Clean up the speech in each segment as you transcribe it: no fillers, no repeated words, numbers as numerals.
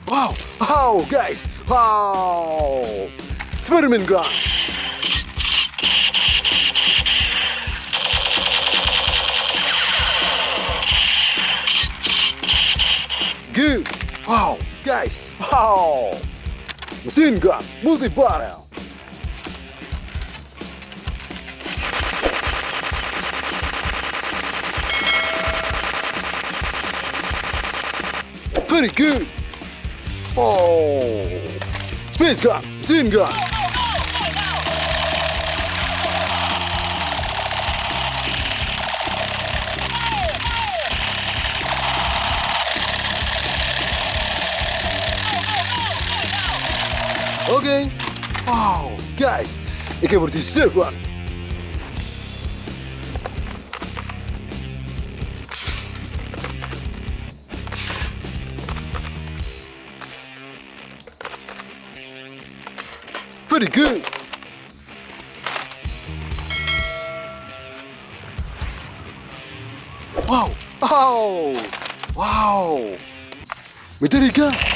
Wow! Wow, guys! Wow! Spider-Man gun! Good! Wow, guys! Wow! Machine gun, multi-barrel! Very good! Oh! Space gun, machine gun! Oké. Wow, guys, ik heb er die 7. Very good. Wow, oh, wow. Metallica.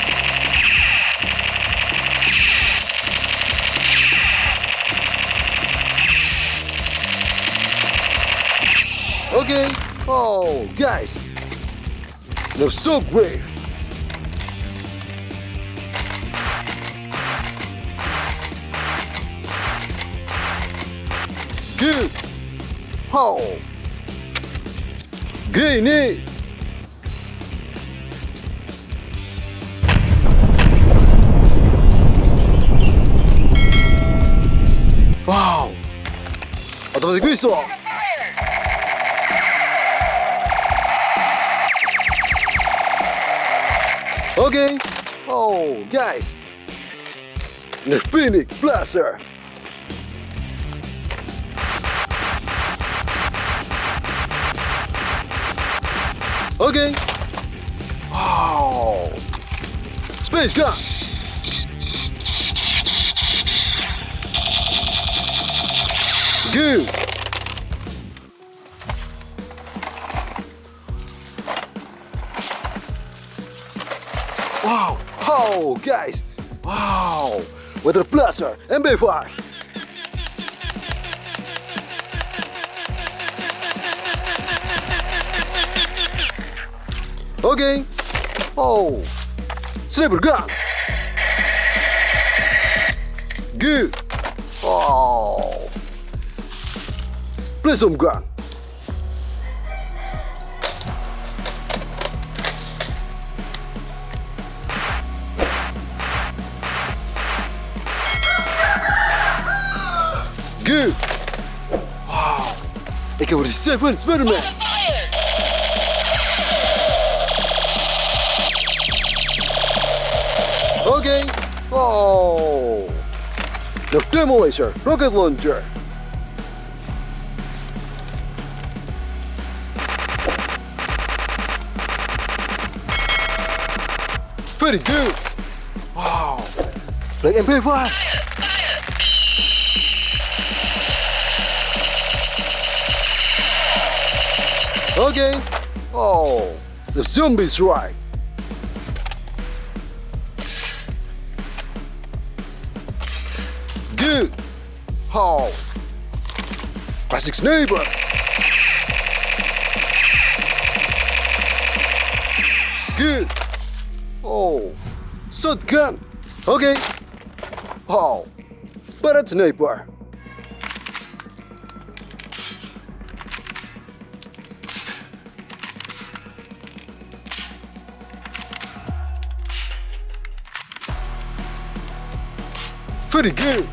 Okay. Oh, guys. No so great. Good. Oh. Grenade. Wow. Automatic pistol. Okay. Oh, guys. Nerf blaster. Okay. Wow. Space gun. Good. Wow. Oh, guys. Wow. With a blaster and B5. Okay. Oh. Sniper gun. Good. Oh. Plasma gun. Good. Wow. Ik heb er 7 Spider-Man. Okay. Oh. The Demolition rocket launcher. Very good. Wow. Like MP5. Okay. Oh. The zombie strike. Good. Oh. Classic sniper. Good. Oh. Shotgun. Okay. Oh. Barrett sniper. Very good.